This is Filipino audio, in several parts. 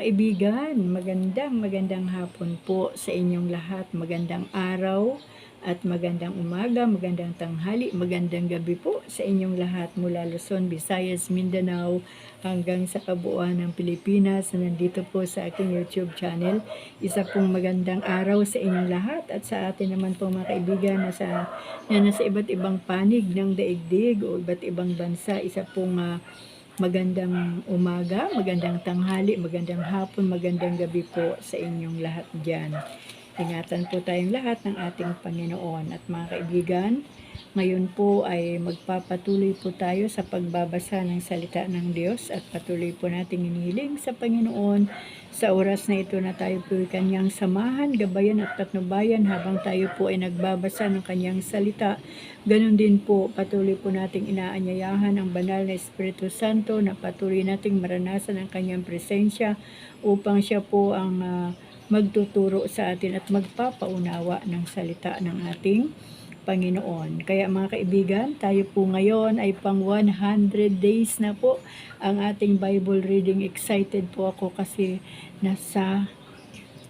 kaibigan, magandang hapon po sa inyong lahat. Magandang araw at magandang umaga, magandang tanghali, magandang gabi po sa inyong lahat mula Luzon, Visayas, Mindanao hanggang sa kabuuan ng Pilipinas na nandito po sa aking YouTube channel. Isa pong magandang araw sa inyong lahat at sa atin naman po mga kaibigan na nasa iba't ibang panig ng daigdig o iba't ibang bansa. Isa pong magandang umaga, magandang tanghali, magandang hapon, magandang gabi po sa inyong lahat dyan. Ingatan po tayong lahat ng ating Panginoon. At mga kaibigan, ngayon po ay magpapatuloy po tayo sa pagbabasa ng salita ng Diyos at patuloy po nating inihiling sa Panginoon sa oras na ito na tayo po ay kanyang samahan, gabayan at patnubayan habang tayo po ay nagbabasa ng kanyang salita. Ganon din po, patuloy po nating inaanyayahan ang banal na Espiritu Santo na patuloy nating maranasan ang kanyang presensya upang siya po ang magtuturo sa atin at magpapaunawa ng salita ng ating Panginoon. Kaya mga kaibigan, tayo po ngayon ay pang 100 days na po ang ating Bible reading. Excited po ako kasi nasa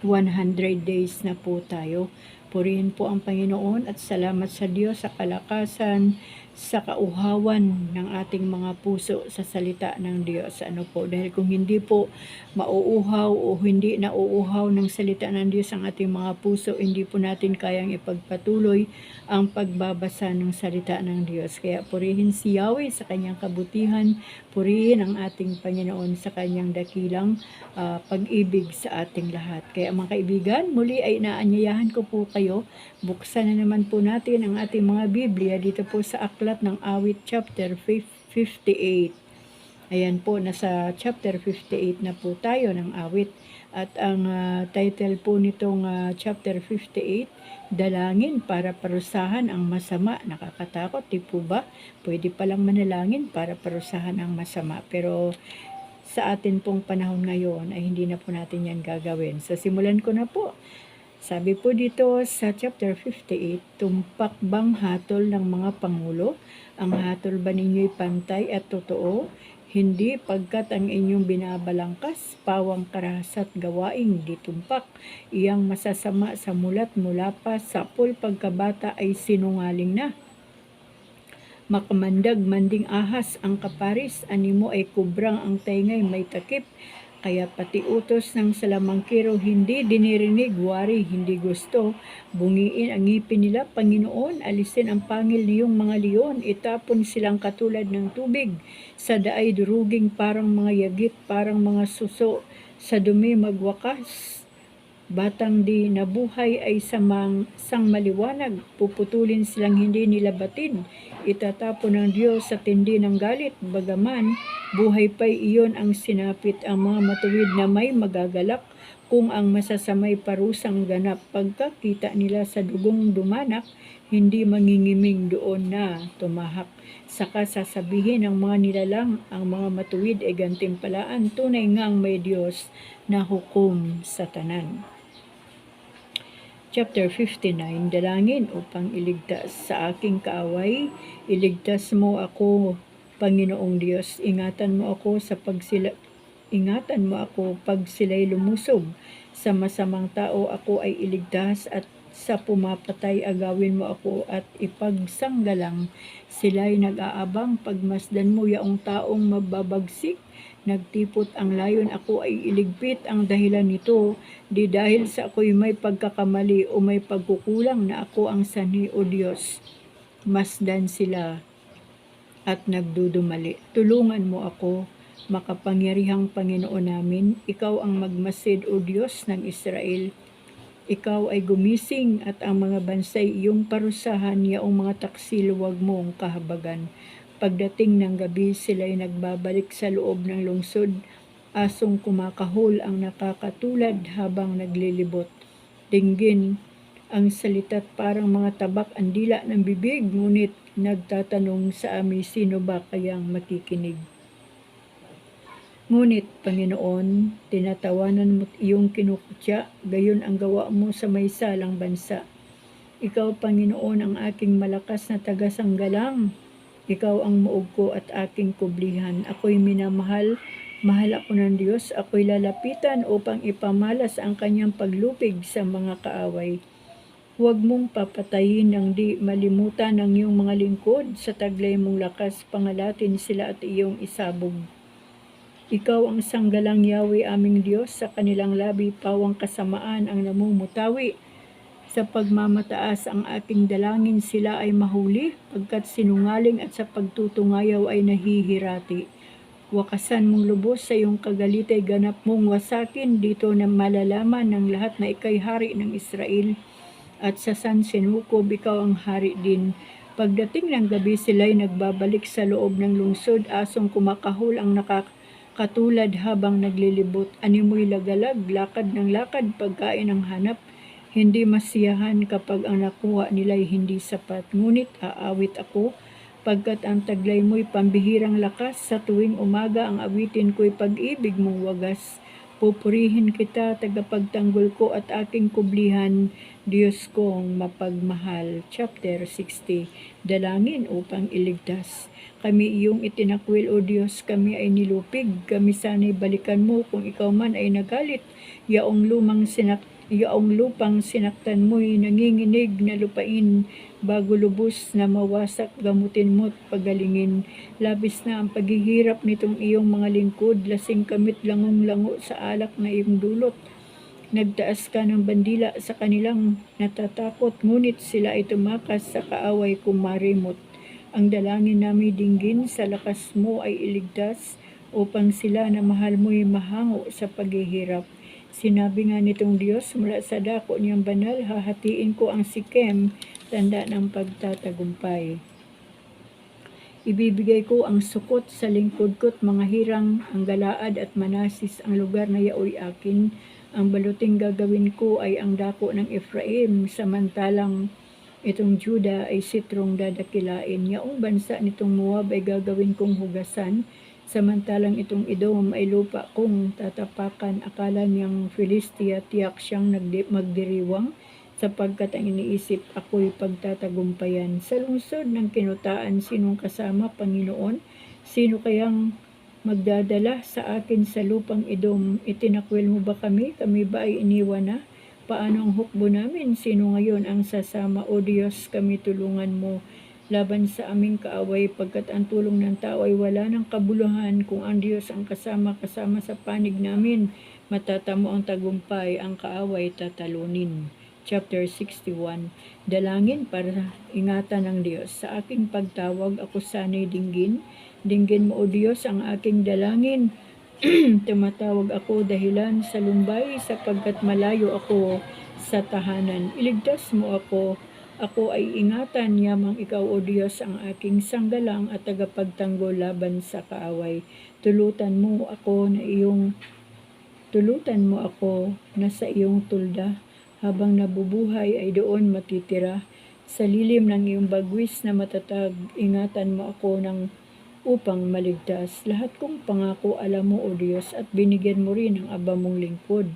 100 days na po tayo. Purihin po ang Panginoon at salamat sa Diyos sa kalakasan, sa kauhawan ng ating mga puso sa salita ng Diyos. Dahil kung hindi po mauuhaw o hindi nauuhaw ng salita ng Diyos ang ating mga puso, hindi po natin kayang ipagpatuloy ang pagbabasa ng salita ng Diyos. Kaya purihin si Yahweh sa kanyang kabutihan, purihin ang ating Panginoon sa kanyang dakilang pag-ibig sa ating lahat. Kaya mga kaibigan, muli ay inaanyayahan ko po kayo, buksan na naman po natin ang ating mga Biblia dito po sa Aklat ng Awit chapter 58. Ayan po, nasa chapter 58 na po tayo ng awit. At ang title po nitong chapter 58, Dalangin para parusahan ang masama. Nakakatakot, di po ba? Pwede palang manalangin para parusahan ang masama. Pero sa atin pong panahon ngayon ay hindi na po natin yan gagawin. So simulan ko na po. Sabi po dito sa chapter 58, tumpak bang hatol ng mga pangulo? Ang hatol ba ninyo'y pantay at totoo? Hindi pagkat ang inyong binabalangkas, pawang karahas at gawaing ditumpak. Iyang masasama sa mulat mula pa, sapol pagkabata ay sinungaling na. Makamandag manding ahas ang kaparis, animo ay kubrang ang taingay may takip. Kaya pati utos ng salamangkero hindi dinirinig, wari hindi gusto. Bungiin ang ngipin nila, Panginoon, alisin ang pangil niyong mga leon, itapon silang katulad ng tubig. Sa daay duruging parang mga yagit, parang mga suso, sa dumi magwakas. Batang di nabuhay ay sang maliwanag, puputulin silang hindi nila batid. Itatapon ng Diyos sa tindi ng galit, bagaman buhay pa'y iyon ang sinapit. Ang mga matuwid na may magagalak, kung ang masasamay parusang ganap. Pagkakita nila sa dugong dumanak, hindi mangingiming doon na tumahak. Saka sasabihin ng mga nilalang, ang mga matuwid ay gantimpalaan, tunay ngang may Diyos na hukom sa tanan. Chapter 59, Dalangin upang iligtas sa aking kaaway. Iligtas mo ako, Panginoong Diyos. Ingatan mo ako pag sila'y lumusog. Sa masamang tao ako ay iligtas, at sa pumapatay agawin mo ako at ipagsanggalang. Sila'y nag-aabang, pagmasdan mo yaong taong mababagsik. Nagtipot ang layon, ako ay iligpit. Ang dahilan nito, di dahil sa ako'y may pagkakamali o may pagkukulang na ako ang sanhi o Diyos. Masdan sila at nagdudumali. Tulungan mo ako, makapangyarihang Panginoon namin. Ikaw ang magmasid o Diyos ng Israel. Ikaw ay gumising at ang mga bansay iyong parusahan, yaong mga taksil huwag mong kahabagan. Pagdating ng gabi, sila'y nagbabalik sa loob ng lungsod. Asong kumakahol ang nakakatulad habang naglilibot. Dinggin ang salita't parang mga tabak ang dila ng bibig, ngunit nagtatanong sa amin, sino ba kayang makikinig? Ngunit, Panginoon, tinatawanan mo't iyong kinukutya, gayon ang gawa mo sa may salang bansa. Ikaw, Panginoon, ang aking malakas na tagasanggalang. Ikaw ang muog ko at aking kublihan. Ako'y minamahal Mahal ako ng Diyos, ako'y lalapitan upang ipamalas ang kanyang paglupig sa mga kaaway. Huwag mong papatayin ng di malimutan ng iyong mga lingkod, sa taglay mong lakas pangalatin sila at iyong isabog. Ikaw ang sanggalang Yahweh aming Diyos, sa kanilang labi pawang kasamaan ang namumutawi. Sa pagmamataas ang aking dalangin sila ay mahuli, pagkat sinungaling at sa pagtutungayaw ay nahihirati. Wakasan mong lubos sa iyong kagalit ay ganap mong wasakin, dito na malalaman ng lahat na ikay hari ng Israel. At sa San Sinukob ikaw ang hari din. Pagdating ng gabi sila'y nagbabalik sa loob ng lungsod, asong kumakahol ang nakakatulad habang naglilibot. Animoy lagalag, lakad ng lakad, pagkain ang hanap. Hindi masiyahan kapag ang nakuha nila'y hindi sapat. Ngunit aawit ako, pagkat ang taglay mo'y pambihirang lakas. Sa tuwing umaga ang awitin ko'y pag-ibig mong wagas. Pupurihin kita, tagapagtanggol ko at aking kublihan, Diyos kong mapagmahal. Chapter 60. Dalangin upang iligtas. Kami iyong itinakwil, O Diyos, kami ay nilupig. Kami sana'y balikan mo kung ikaw man ay nagalit. Yaong lupang sinaktan mo'y nanginginig na lupain. Bago lubos na mawasak, gamutin mo't pagalingin. Labis na ang paghihirap nitong iyong mga lingkod, lasing kamit langong-lango sa alak na iyong dulot. Nagtaas ka ng bandila sa kanilang natatakot, ngunit sila ay tumakas sa kaaway kung marimot. Ang dalangin namin dinggin, sa lakas mo ay iligtas, upang sila na mahal mo'y mahango sa paghihirap. Sinabi nga nitong Diyos, mula sa dako niyang banal, hahatiin ko ang Sikem, tanda ng pagtatagumpay. Ibibigay ko ang sukot sa lingkod ko't mga hirang, ang Galaad at Manasis, ang lugar na yaoy akin. Ang baluting gagawin ko ay ang dako ng Ephraim, samantalang itong Juda ay sitrong dadakilain. Yaong bansa nitong Moab ay gagawin kong hugasan, samantalang itong Edom ay lupa kong tatapakan. Akala niyang Filistia, tiyak siyang magdiriwang, sapagkat ang iniisip ako'y pagtatagumpayan. Sa lungsod ng kinutaan, sinong kasama, Panginoon? Sino kayang magdadala sa akin sa lupang Edom? Itinakwil mo ba kami? Kami ba ay iniwan na? Paano ang hukbo namin? Sino ngayon ang sasama? O Diyos, kami tulungan mo laban sa aming kaaway, pagkat ang tulong ng tao ay wala ng kabuluhan. Kung ang Diyos ang kasama sa panig namin, matatamo ang tagumpay, ang kaaway tatalunin. Chapter 61. Dalangin para ingatan ng Diyos. Sa aking pagtawag, ako sana'y dinggin. Dinggin mo, O Diyos, ang aking dalangin. Tumatawag ako dahilan sa lumbay, sapagkat malayo ako sa tahanan. Iligtas mo ako. Ako ay ingatan, yamang ikaw, O Diyos, ang aking sanggalang at tagapagtanggol laban sa kaaway. Tulutan mo ako na sa iyong tulda. Habang nabubuhay ay doon matitira. Sa lilim ng iyong bagwis na matatag, ingatan mo ako upang maligtas. Lahat kong pangako alam mo, O Diyos, at binigyan mo rin ang aba mong lingkod.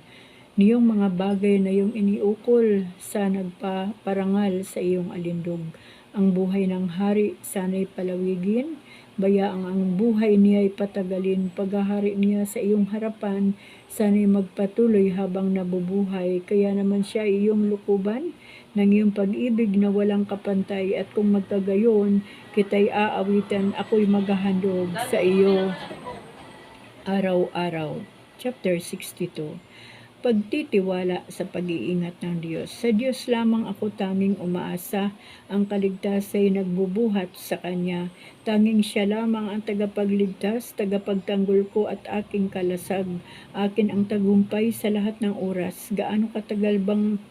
Niyong mga bagay na iyong iniukol sa nagpaparangal sa iyong alindog. Ang buhay ng hari sana'y palawigin, bayaang ang buhay niya'y patagalin. Paghahari niya sa iyong harapan, sana'y magpatuloy habang nabubuhay. Kaya naman siya ay iyong lukuban ng iyong pag-ibig na walang kapantay. At kung magkagayon, kita'y aawitan, ako'y maghahandog sa iyo araw-araw. Chapter 62. Pagtitiwala sa pag-iingat ng Diyos. Sa Diyos lamang ako tanging umaasa, ang kaligtas ay nagbubuhat sa Kanya. Tanging Siya lamang ang tagapagligtas, tagapagtanggol ko at aking kalasag. Akin ang tagumpay sa lahat ng oras. Gaano katagal bang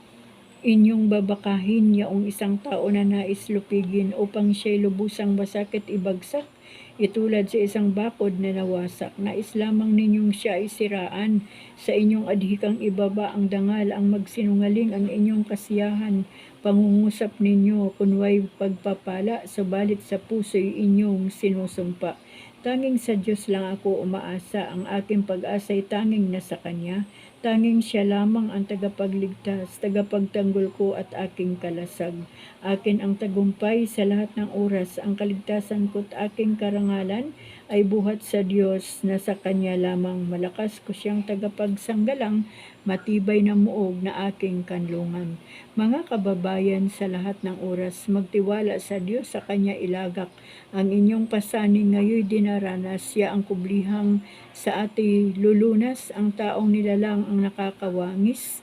inyong babakahin yaong isang tao na nais lupigin upang siya'y lubusang masakit ibagsak? Itulad sa isang bakod na nawasak, nais lamang ninyong siya ay siraan. Sa inyong adhikang ibaba ang dangal, ang magsinungaling ang inyong kasiyahan. Pangungusap ninyo kunway pagpapala, subalit sa puso'y inyong sinusumpa. Tanging sa Diyos lang ako umaasa, ang aking pag-asa'y tanging nasa Kanya. Tanging Siya lamang ang tagapagligtas, tagapagtanggol ko at aking kalasag. Akin ang tagumpay sa lahat ng oras, ang kaligtasan ko't aking karangalan. ay buhat sa Diyos na sa Kanya lamang malakas ko siyang tagapagsanggalang, matibay na muog na aking kanlungan. Mga kababayan, sa lahat ng oras, magtiwala sa Diyos, sa Kanya ilagak ang inyong pasaning ngayoy dinaranas, siya ang kublihang sa ati lulunas, ang taong nilalang ang nakakawangis,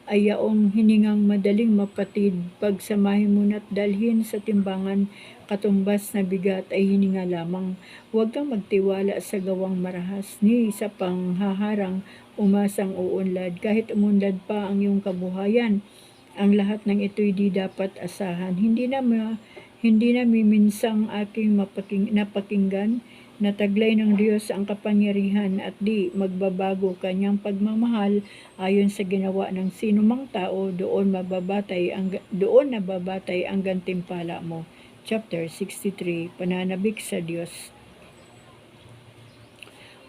ay yaong hiningang madaling mapatid, pagsamahin mo na't dalhin sa timbangan, katumbas na bigat ay hininga lamang. Huwag kang magtiwala sa gawang marahas, ni sa panghaharang umasang uunlad, kahit umunlad pa ang iyong kabuhayan. Ang lahat ng ito'y di dapat asahan. Hindi na miminsang aking napakinggan, na taglay ng Diyos ang kapangyarihan at di magbabago kanyang pagmamahal ayon sa ginawa ng sinumang tao, doon nababatay ang gantimpala mo. Chapter 63, Pananabik sa Diyos.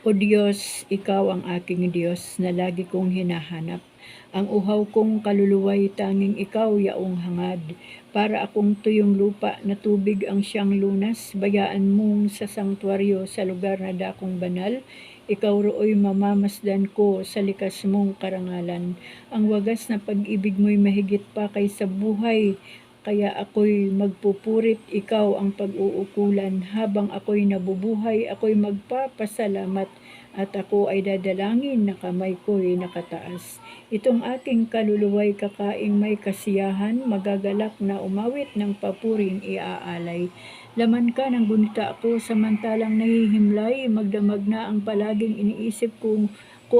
O Diyos, Ikaw ang aking Diyos na lagi kong hinahanap. Ang uhaw kong kaluluwa'y tanging Ikaw yaong hangad. Para akong tuyong lupa na tubig ang siyang lunas, bayaan mong sa sangtuaryo sa lugar na dakong banal. Ikaw roo'y mamamasdan ko sa likas mong karangalan. Ang wagas na pag-ibig mo'y mahigit pa kaysa buhay, kaya ako'y magpupurit, ikaw ang pag-uukulan. Habang ako'y nabubuhay, ako'y magpapasalamat, at ako ay dadalangin na kamay ko'y nakataas. Itong aking kaluluwa'y kakaing may kasiyahan, magagalak na umawit ng papuring iaalay. Laman ka ng gunita ako, samantalang nahihimlay, magdamag na ang palaging iniisip ko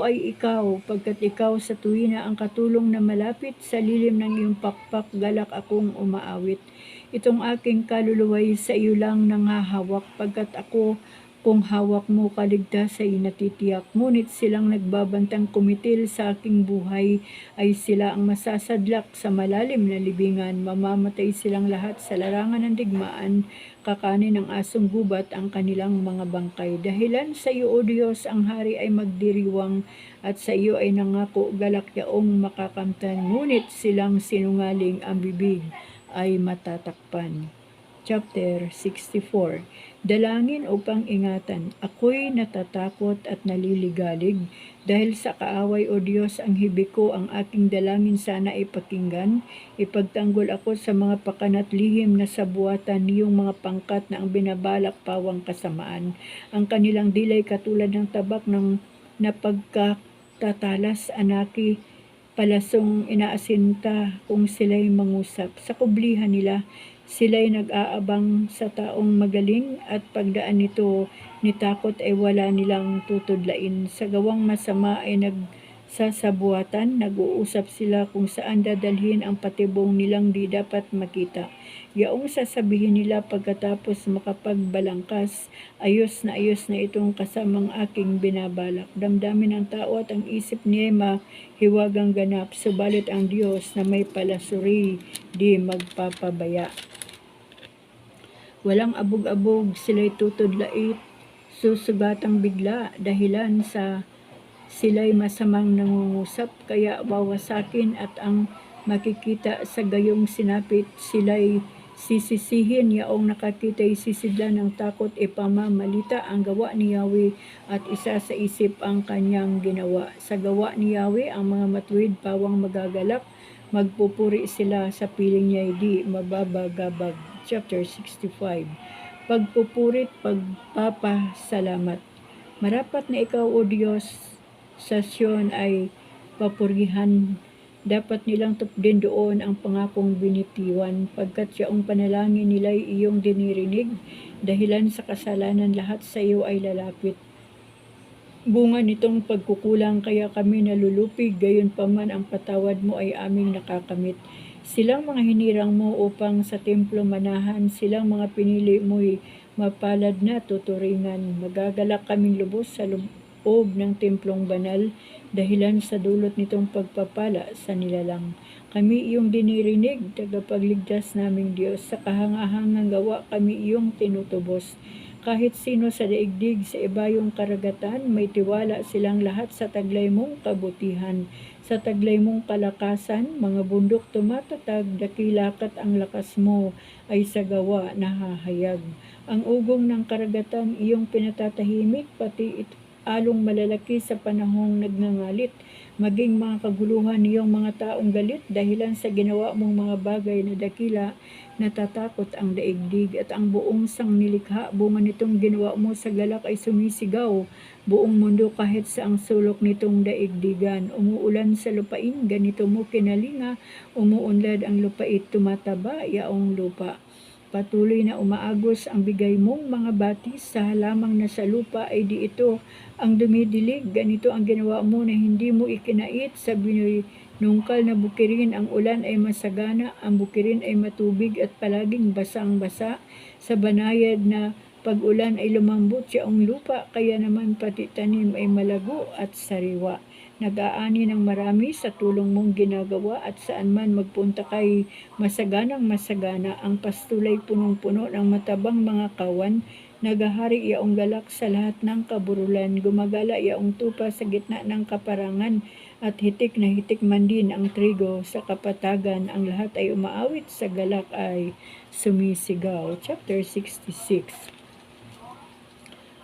ay ikaw, pagkat ikaw sa tuwina ang katulong na malapit, sa lilim ng iyong pakpak galak akong umaawit. Itong aking kaluluwa'y sa iyo lang nangahawak, pagkat ako kung hawak mo kaligtas ay natitiyak. Ngunit silang nagbabantang kumitil sa aking buhay, ay sila ang masasadlak sa malalim na libingan. Mamamatay silang lahat sa larangan ng digmaan, kakanin ng asong gubat ang kanilang mga bangkay. Dahilan sa iyo, O Diyos, ang hari ay magdiriwang, at sa iyo ay nangako galak yaong makakamtan. Ngunit silang sinungaling, ang bibig ay matatakpan. Chapter 64, Dalangin upang ingatan. Ako'y natatakot at naliligalig. Dahil sa kaaway, O Diyos, ang hibik ko, ang aking dalangin sana ipakinggan. Ipagtanggol ako sa mga pakanat lihim na sabuatan, niyong mga pangkat na ang binabalak pawang kasamaan. Ang kanilang dilay katulad ng tabak ng napagkatatalas, anaki, palasong inaasinta kung sila'y mangusap. Sa kublihan nila, sila'y nag-aabang sa taong magaling, at pagdaan nito ni takot ay wala nilang tutudlain. Sa gawang masama ay nagsasabuatan, nag-uusap sila kung saan dadalhin ang patibong nilang di dapat makita. Yaong sasabihin nila pagkatapos makapagbalangkas, ayos na itong kasamang aking binabalak. Damdamin ng tao at ang isip niya mahiwagang ganap, subalit ang Diyos na may palasuri di magpapabaya. Walang abog-abog, sila'y tutudlait, susugatang bigla, dahilan sa sila'y masamang nangungusap, kaya wawasakin at ang makikita sa gayong sinapit, sila'y sisisihin, yaong nakakita'y sisidlan ng takot, ipamamalita ang gawa ni Yahweh, at isa sa isip ang kanyang ginawa. Sa gawa ni Yahweh ang mga matuwid pawang magagalak, magpupuri sila sa piling niya'y di mababagabag. Chapter 65, Pagpupurit, pagpapasalamat. Marapat na ikaw, O Diyos, sa Sion ay papurihan. Dapat nilang tupdin doon ang pangakong binitiwan, pagkat siyaong panalangin nila'y iyong dinirinig. Dahilan sa kasalanan, lahat sa iyo ay lalapit. Bunga nitong pagkukulang, kaya kami nalulupig, gayon paman ang patawad mo ay aming nakakamit. Silang mga hinirang mo upang sa templo manahan, silang mga pinili mo'y mapalad na tuturingan. Magagalak kaming lubos sa loob ng templong banal, dahilan sa dulot nitong pagpapala sa nilalang. Kami iyong dinirinig, tagapagligtas naming Diyos, sa kahangahangang gawa kami iyong tinutubos. Kahit sino sa daigdig sa ibayong karagatan, may tiwala silang lahat sa taglay mong kabutihan. Sa taglay mong kalakasan, mga bundok tumatatag, dakilakat ang lakas mo ay sa gawa nahahayag. Ang ugong ng karagatan iyong pinatatahimik, pati along malalaki sa panahong nagngangalit. Maging mga kaguluhan niyong mga taong galit dahilan sa ginawa mong mga bagay na dakila, natatakot ang daigdig at ang buong sangnilikha. Bunga nitong ginawa mo sa galak ay sumisigaw, buong mundo kahit sa ang sulok nitong daigdigan. Umuulan sa lupain, ganito mo kinalinga, umuunlad ang lupait, tumataba yaong lupa. Patuloy na umaagos ang bigay mong mga batis sa halamang nasa lupa ay di ito ang dumidilig. Ganito ang ginawa mo na hindi mo ikinait sa binunungkal na bukirin. Ang ulan ay masagana, ang bukirin ay matubig at palaging basang-basa. Sa banayad na pag-ulan ay lumambot siyang lupa, kaya naman pati tanim ay malago at sariwa. Nag-aani ng marami sa tulong mong ginagawa at saan man magpunta kay masaganang masagana. Ang pastulay punong-puno ng matabang mga kawan. Nagahari iyaong galak sa lahat ng kaburulan. Gumagala iyaong tupa sa gitna ng kaparangan at hitik na hitik man din ang trigo sa kapatagan. Ang lahat ay umaawit, sa galak ay sumisigaw. Chapter 66.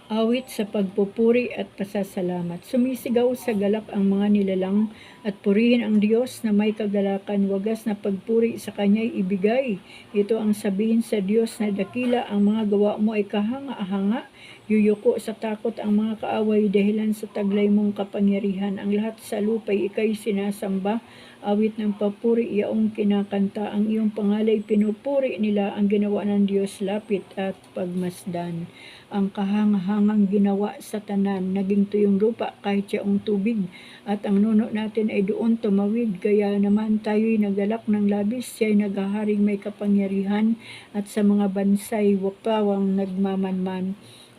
Awit sa pagpupuri at pasasalamat. Sumisigaw sa galak ang mga nilalang at purihin ang Diyos na may kagalakan. Wagas na pagpuri sa Kanya'y ibigay. Ito ang sabihin sa Diyos na dakila, ang mga gawa mo ay kahanga-hanga. Yuyuko sa takot ang mga kaaway dahilan sa taglay mong kapangyarihan. Ang lahat sa lupa'y ika'y sinasamba. Awit ng papuri iyaong kinakanta. Ang iyong pangalay pinupuri nila. Ang ginawa ng Diyos lapit at pagmasdan. Ang kahangahangang ginawa sa tanan, naging tuyong lupa kahit siyang tubig, at ang nuno natin ay doon tumawid. Kaya naman tayo'y nagalak ng labis, siya'y naghaharing may kapangyarihan, at sa mga bansay wapawang nagmamanman.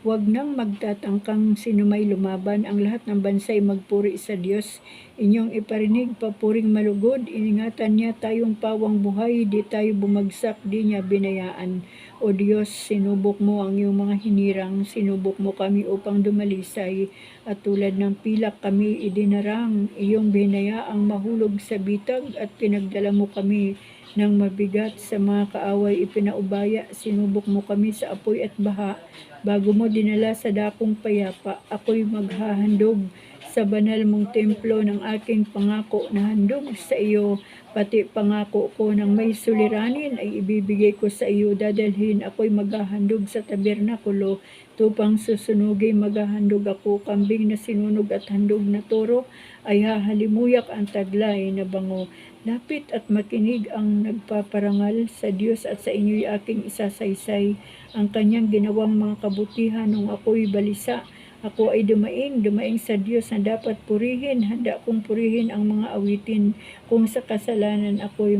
Huwag nang magtatangkang sinumay lumaban, ang lahat ng bansay magpuri sa Diyos. Inyong iparinig, papuring malugod, iningatan niya tayong pawang buhay, di tayo bumagsak, di niya binayaan. O Diyos, sinubok mo ang iyong mga hinirang, sinubok mo kami upang dumalisay, at tulad ng pilak kami idinarang, iyong binayaang mahulog sa bitag, at pinagdala mo kami ng mabigat sa mga kaaway ipinaubaya, sinubok mo kami sa apoy at baha, bago mo dinala sa dakong payapa. Ako'y maghahandog sa banal mong templo ng aking pangako na handog sa iyo, pati pangako ko ng may suliranin ay ibibigay ko sa iyo. Dadalhin ako'y maghahandog sa tabernakulo, tupang susunugay maghahandog ako. Kambing na sinunog at handog na toro ay hahalimuyak ang taglay na bango. Lapit at makinig ang nagpaparangal sa Diyos, at sa inyo'y aking isasaysay ang kanyang ginawang mga kabutihan nung ako'y balisa. Ako ay dumaing sa Diyos na dapat purihin. Handa kong purihin ang mga awitin. Kung sa kasalanan ako'y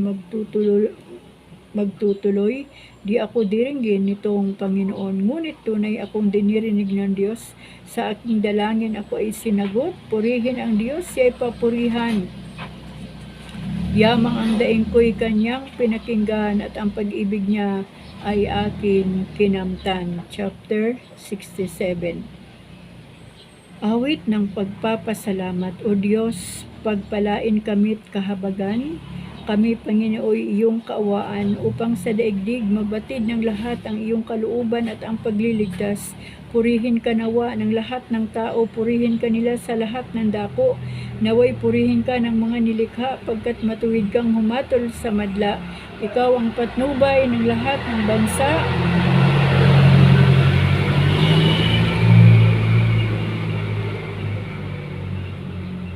magtutuloy, di ako diringgin nitong Panginoon. Ngunit tunay akong dinirinig ng Diyos. Sa aking dalangin ako ay sinagot. Purihin ang Diyos, siya'y papurihan. Yamang ang daing ko'y kanyang pinakinggan, at ang pag-ibig niya ay aking kinamtan. Chapter 67. Awit ng pagpapasalamat. O Diyos, pagpalain kami't kahabagan, kami Panginooy iyong kaawaan, upang sa daigdig mabatid ng lahat ang iyong kalooban at ang pagliligtas. Purihin ka nawa ng lahat ng tao, purihin ka nila sa lahat ng dako. Naway purihin ka ng mga nilikha, pagkat matuwid kang humatol sa madla. Ikaw ang patnubay ng lahat ng bansa.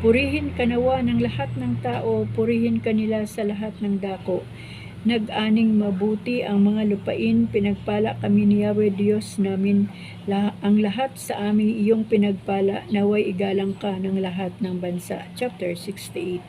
Purihin ka nawa ng lahat ng tao, purihin kanila sa lahat ng dako. Nag-aning mabuti ang mga lupain, pinagpala kami ni Yahweh Diyos namin. Ang lahat sa amin iyong pinagpala, naway igalang ka ng lahat ng bansa. Chapter 68.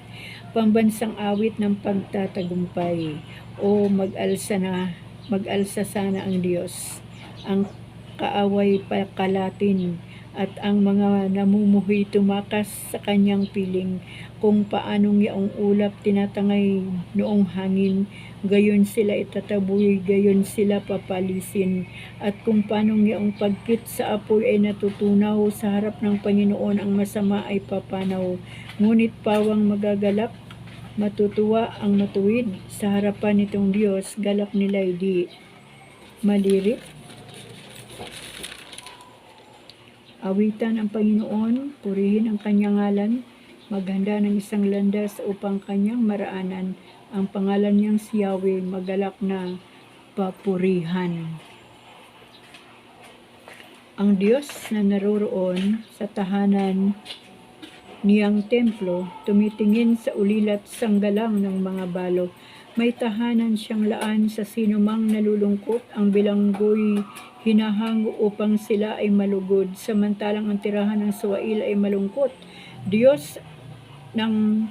Pambansang awit ng pagtatagumpay. O mag-alsa sana ang Diyos. Ang kaaway pakalatin, at ang mga namumuhay tumakas sa kanyang piling. kung paanong yaong ulap tinatangay noong hangin, gayon sila itataboy, gayon sila papalisin. At kung paanong yaong pagkit sa apoy ay natutunaw, sa harap ng Panginoon ang masama ay papanaw. Ngunit pawang magagalak, matutuwa ang matuwid, sa harapan nitong Diyos, galak nila'y di malirit. Awitan ang Panginoon, purihin ang kanyang ngalan, maghanda ng isang landas upang kanyang maraanan. Ang pangalan niyang si Yahweh, magalak na papurihan. Ang Diyos na naroroon sa tahanan niyang templo, tumitingin sa ulilat sanggalang ng mga balo. May tahanan siyang laan sa sinumang nalulungkot, ang bilanggo'y hinahango upang sila ay malugod, samantalang ang tirahan ng suwail ay malungkot. Diyos ng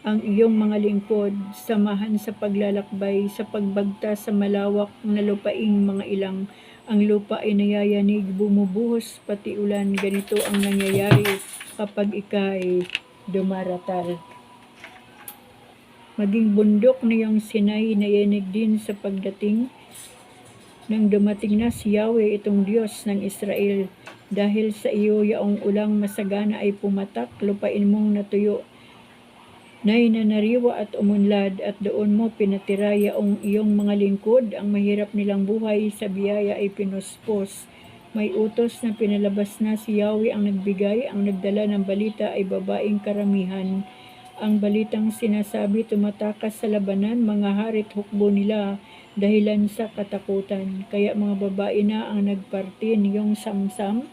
ang iyong mga lingkod, samahan sa paglalakbay, sa pagbagta sa malawak na lupaing mga ilang. Ang lupa ay nayayanig, bumubuhos pati ulan. Ganito ang nangyayari kapag ika'y dumaratal. Maging bundok na iyong Sinai, nayanig din sa pagdating nang dumating na si Yahweh, itong Diyos ng Israel. Dahil sa iyo yaong ulang masagana ay pumatak, lupain mong natuyo nay nanariwa at umunlad, at doon mo pinatira yaong iyong mga lingkod. Ang mahirap nilang buhay sa biyaya ay pinuspos. May utos na pinalabas na, si Yahweh ang nagbigay, ang nagdala ng balita ay babaeng karamihan. Ang balitang sinasabi tumatakas sa labanan, mga harit hukbo nila dahilan sa katakutan. Kaya mga babae na ang nagparti niyong samsam,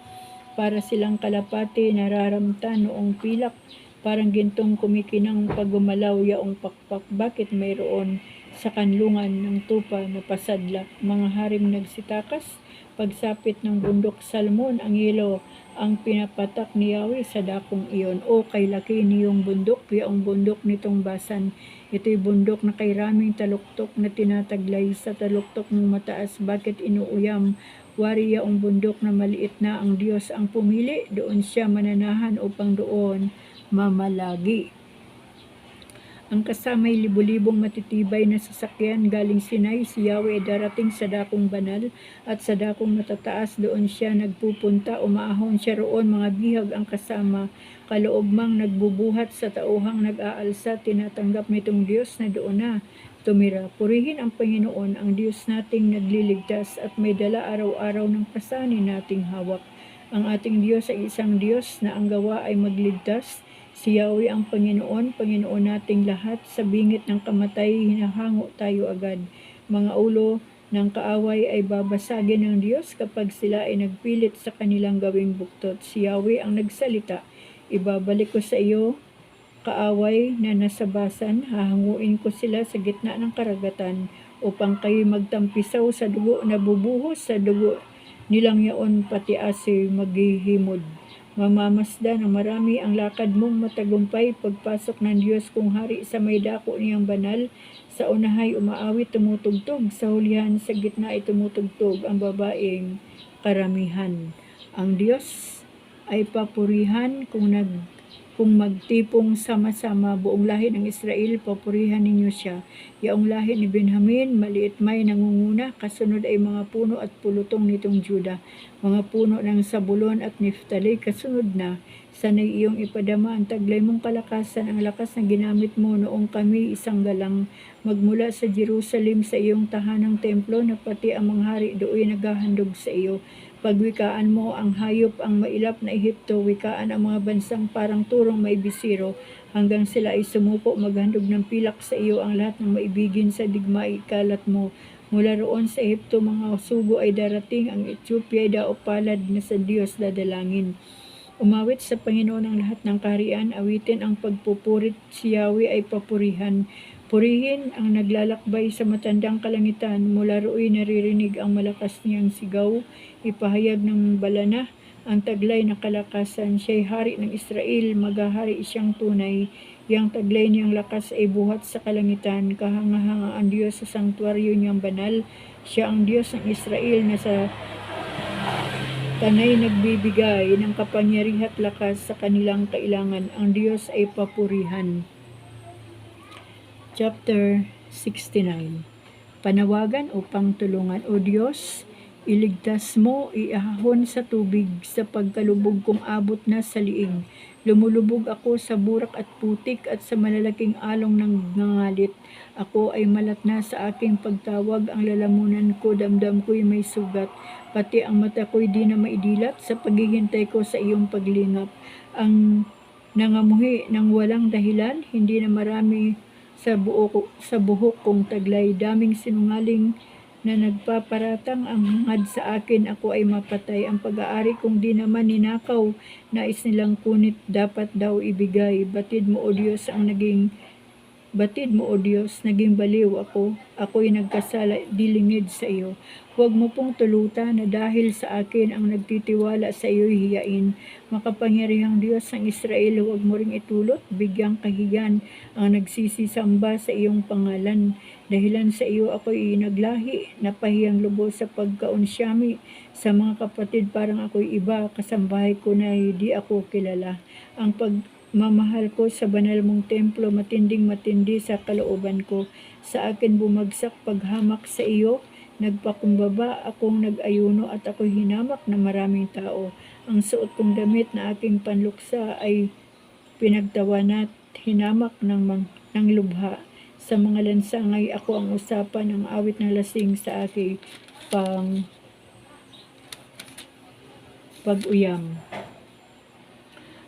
para silang kalapati nararamtan noong pilak. Parang gintong kumikinang pagumalaw yaong pakpak. Bakit mayroon sa kanlungan ng tupa na pasadlak? Mga haring nagsitakas, pagsapit ng bundok Salmon, ang yelo ang pinapatak ni Yahweh sa dakong iyon. O kay laki niyong bundok, yaong bundok nitong Basan. Ito'y bundok na kay raming taluktok na tinataglay sa taluktok ng mataas. Bakit inuuyam? Wari yaong bundok na maliit na, ang Diyos ang pumili, doon siya mananahan upang doon mamalagi. Ang kasamay libu-libong matitibay na sasakyan galing Sinai, si Yahweh darating sa dakong banal at sa dakong matataas, doon siya nagpupunta, umaahon siya roon, mga bihag ang kasama, kaloob mang nagbubuhat sa tauhang nag-aalsa, tinatanggap nitong Diyos na doon na tumira. Purihin ang Panginoon, ang Diyos nating nagliligtas, at may dala araw-araw ng pasanin nating hawak. Ang ating Diyos ay isang Diyos na ang gawa ay magligtas. Si Yahweh ang Panginoon, Panginoon nating lahat. Sa bingit ng kamatay, hinahango tayo agad. Mga ulo ng kaaway ay babasagin ng Diyos kapag sila ay nagpilit sa kanilang gawing buktot. Si Yahweh ang nagsalita, ibabalik ko sa iyo, kaaway na nasa Basan, hahanguin ko sila sa gitna ng karagatan, upang kayo magtampisaw sa dugo na bubuhos, sa dugo nilang yaon pati asoy maghihimod. Mamamasda ng marami ang lakad mong matagumpay, pagpasok ng Diyos kung hari sa may dako niyang banal. Sa unahay umaawit, tumutugtog, sa hulihan sa gitna ay tumutugtog ang babaeng karamihan. Ang Diyos ay papurihan kung magtipong sama-sama. Buong lahi ng Israel, papurihan ninyo siya. Yaong lahi ni Benjamin, maliit may nangunguna, kasunod ay mga puno at pulutong nitong Juda. Mga puno ng Zabulon at Neftali, kasunod na. Sana'y iyong ipadama ang taglay mong kalakasan, ang lakas na ginamit mo noong kami isang galang. Magmula sa Jerusalem sa iyong tahanang templo, na pati ang mga hari do'y naghahandog sa iyo. Pagwikaan mo ang hayop, ang mailap na Ehipto, wikaan ang mga bansang parang turong may bisiro, hanggang sila ay sumuko, maghandog ng pilak sa iyo. Ang lahat ng maibigin sa digma ay ikalat mo. Mula roon sa Ehipto, mga sugo ay darating, ang Ethiopia ay daopalad na sa Diyos dadalangin. Umawit sa Panginoon ang lahat ng kaharian, awitin ang pagpupurit, si Yahweh ay papurihan. Purihin ang naglalakbay sa matandang kalangitan, mula rooy naririnig ang malakas niyang sigaw, ipahayag ng balana ang taglay na kalakasan. Siya'y hari ng Israel, maghahari siyang tunay. Yang taglay niyang lakas ay buhat sa kalangitan, kahanga-hanga ang Diyos sa sangtuaryo niyang banal. Siya ang Diyos ng Israel na sa Panay nagbibigay ng kapangyarihan at lakas sa kanilang kailangan. Ang Diyos ay papurihan. Chapter 69. Panawagan upang tulungan. O Diyos, iligtas mo, iahon sa tubig sa pagkalubog kong abot na sa liig. Lumulubog ako sa burak at putik at sa malalaking along ng nangalit. Ako ay malat na sa aking pagtawag, ang lalamunan ko, damdam ko'y may sugat. Pati ang mata ko'y di na maidilat sa paghihintay ko sa iyong paglingap. Ang nangamuhi ng walang dahilan, hindi na marami sa buhok kong taglay. Daming sinungaling na nagpaparatang ang hangad sa akin, ako ay mapatay. Ang pag-aari kong di naman ninakaw, nais nilang kunit, dapat daw ibigay. Batid mo o Diyos, naging baliw ako. Ako'y nagkasala, dilingid sa iyo. Huwag mo pong tulutan na dahil sa akin ang nagtitiwala sa iyo'y hiyain. Makapangyarihang Diyos ng Israel, huwag mo ring itulot, bigyang kahiyan ang nagsisisamba sa iyong pangalan. Dahilan sa iyo ako'y naglahi, napahiyang lubos sa pagkaunsyami sa mga kapatid, parang ako'y iba, kasambahay ko na di ako kilala. Ang pagmamahal ko sa banal mong templo, matinding matindi sa kalooban ko. Sa akin bumagsak paghamak sa iyo, nagpakumbaba akong nag-ayuno at ako'y hinamak na maraming tao. Ang suot kong damit na aking panluksa ay pinagtawana at hinamak ng lubha. Sa mga lansangay ako ang usapan, ang awit ng lasing sa aking pag-uyam.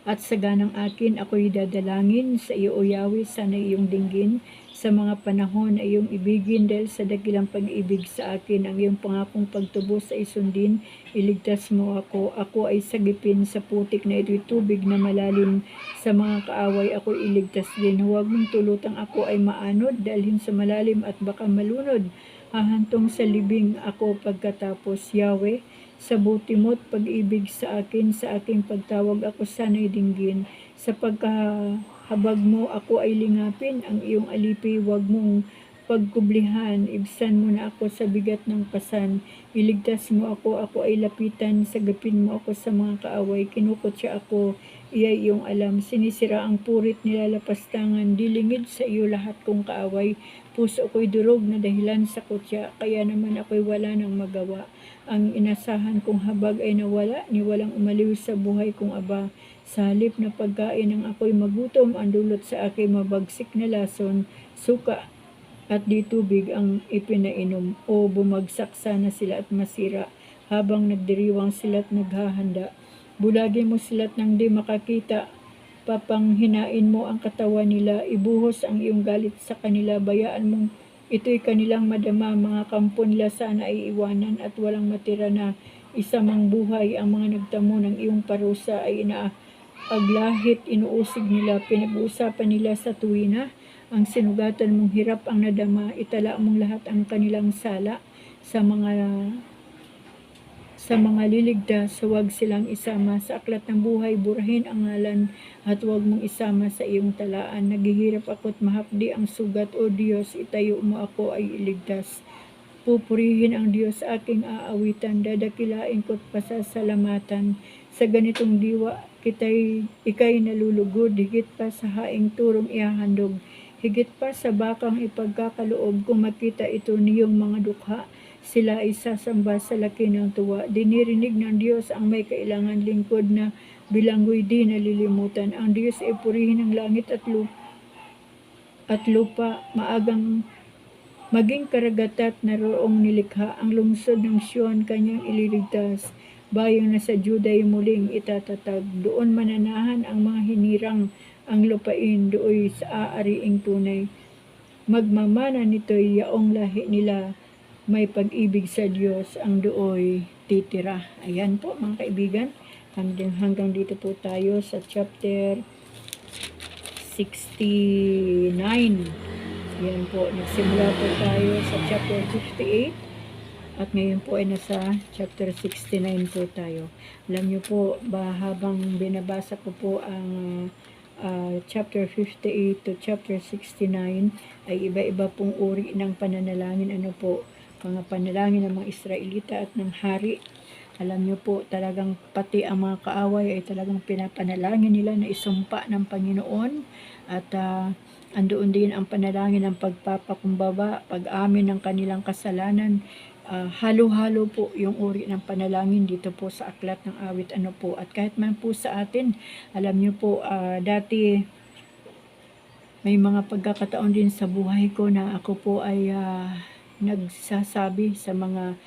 At sa ganang akin ako'y dadalangin sa iyo, O Yahweh, sana iyong dinggin sa mga panahon ay iyong ibigin, dahil sa dakilang pag-ibig sa akin, ang iyong pangakong pagtubos ay sundin. Iligtas mo ako. Ako ay sagipin sa putik na ito'y tubig na malalim. Sa mga kaaway ako'y iligtas din. Huwag mong tulutang ako ay maanod, dalhin sa malalim at baka malunod. Hahantong sa libing ako pagkatapos. Yahweh, sa buti mo't pag-ibig sa akin, sa aking pagtawag ako sana'y dinggin. Sa pagkahabag mo ako ay lingapin, ang iyong alipi huwag mong pagkublihan. Ibsan mo na ako sa bigat ng pasan. Iligtas mo ako ay lapitan. Sagapin mo ako sa mga kaaway. Kinukutya ako, iya'y iyong alam. Sinisira ang purit, nilalapastangan. Dilingid sa iyo lahat kong kaaway. Puso ko'y durog na dahilan sa kutya, kaya naman ako'y wala nang magawa. Ang inasahan kong habag ay nawala, ni walang umaliw sa buhay kong aba. Sa halip na pagkain ng ako'y magutom, ang dulot sa aking mabagsik na lason, suka at di tubig ang ipinainom. O bumagsak sana sila at masira, habang nagdiriwang sila't naghahanda. Bulagin mo sila't nang di makakita, papanghinain mo ang katawan nila, ibuhos ang iyong galit sa kanila, bayaan mong ito'y kanilang madama, mga kampo nila sana ay iwanan at walang matira na isa mang buhay. Ang mga nagtamo ng iyong parusa ay inaaglahit, inuusig nila, pinag-uusapan nila sa tuwina. Ang sinugatan mong hirap ang nadama, itala mong lahat ang kanilang sala. Sa mga liligtas, huwag silang isama. Sa aklat ng buhay, burahin ang ngalan at huwag mong isama sa iyong talaan. Naghihirap ako't mahapdi ang sugat. O Diyos, itayo mo ako ay iligtas. Pupurihin ang Diyos aking aawitan, dadakilain ko't pasasalamatan. Sa ganitong diwa, ika'y nalulugod, higit pa sa haing turong ihahandog. Higit pa sa bakang ipagkakaloob, kung makita ito niyong mga dukha, sila ay sasamba sa laki ng tuwa. Dinirinig ng Diyos ang may kailangan, lingkod na bilanggo'y di nalilimutan. Ang Diyos ay purihin ng langit at lupa, maging karagat at naroong nilikha. Ang lungsod ng Sion kanyang ililigtas, bayang na sa Juda'y muling itatatag. Doon mananahan ang mga hinirang, ang lupain do'y sa aariing tunay. Magmamana nito'y yaong lahi nila, may pag-ibig sa Diyos, ang dooy titira. Ayan po mga kaibigan, hanggang dito po tayo sa chapter 69. Ayan po, nagsimula po tayo sa chapter 58 at ngayon po ay nasa chapter 69 po tayo. Alam niyo po, habang binabasa ko po ang chapter 58 to chapter 69 ay iba-iba pong uri ng pananalangin, mga panalangin ng mga Israelita at ng hari. Alam niyo po, talagang pati ang mga kaaway ay talagang pinapanalangin nila na isumpa ng Panginoon at andoon din ang panalangin ng pagpapakumbaba, pag-amin ng kanilang kasalanan. Halo-halo po yung uri ng panalangin dito po sa Aklat ng Awit. Ano po, at kahit man po sa atin, alam niyo po, dati may mga pagkakataon din sa buhay ko na ako po ay nagsasabi sa mga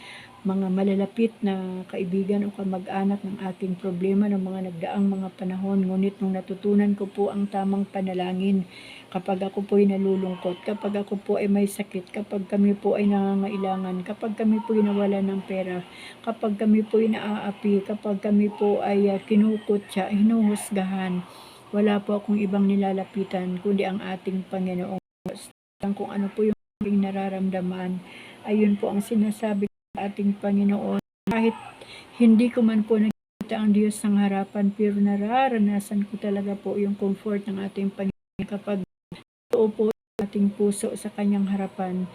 malalapit na kaibigan o kamag-anak ng aking problema ng mga nagdaang mga panahon. Ngunit nung natutunan ko po ang tamang panalangin, kapag ako po ay nalulungkot, kapag ako po ay may sakit, kapag kami po ay nangangailangan, kapag kami po ay nawalan ng pera, kapag kami po ay naaapi, kapag kami po ay kinukutya, hinuhusgahan, wala po akong ibang nilalapitan kundi ang ating Panginoong Diyos. Kung ano po yung aking nararamdaman, ayun po ang sinasabi ating Panginoon. Kahit hindi ko man po nakikita ang Diyos ng harapan, pero nararanasan ko talaga po yung comfort ng ating Panginoon kapag uupo sa ating puso sa kanyang harapan.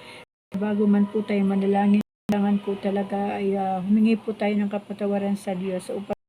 Bago man po tayo manalangin, kailangan po talaga ay humingi po tayo ng kapatawaran sa Diyos upang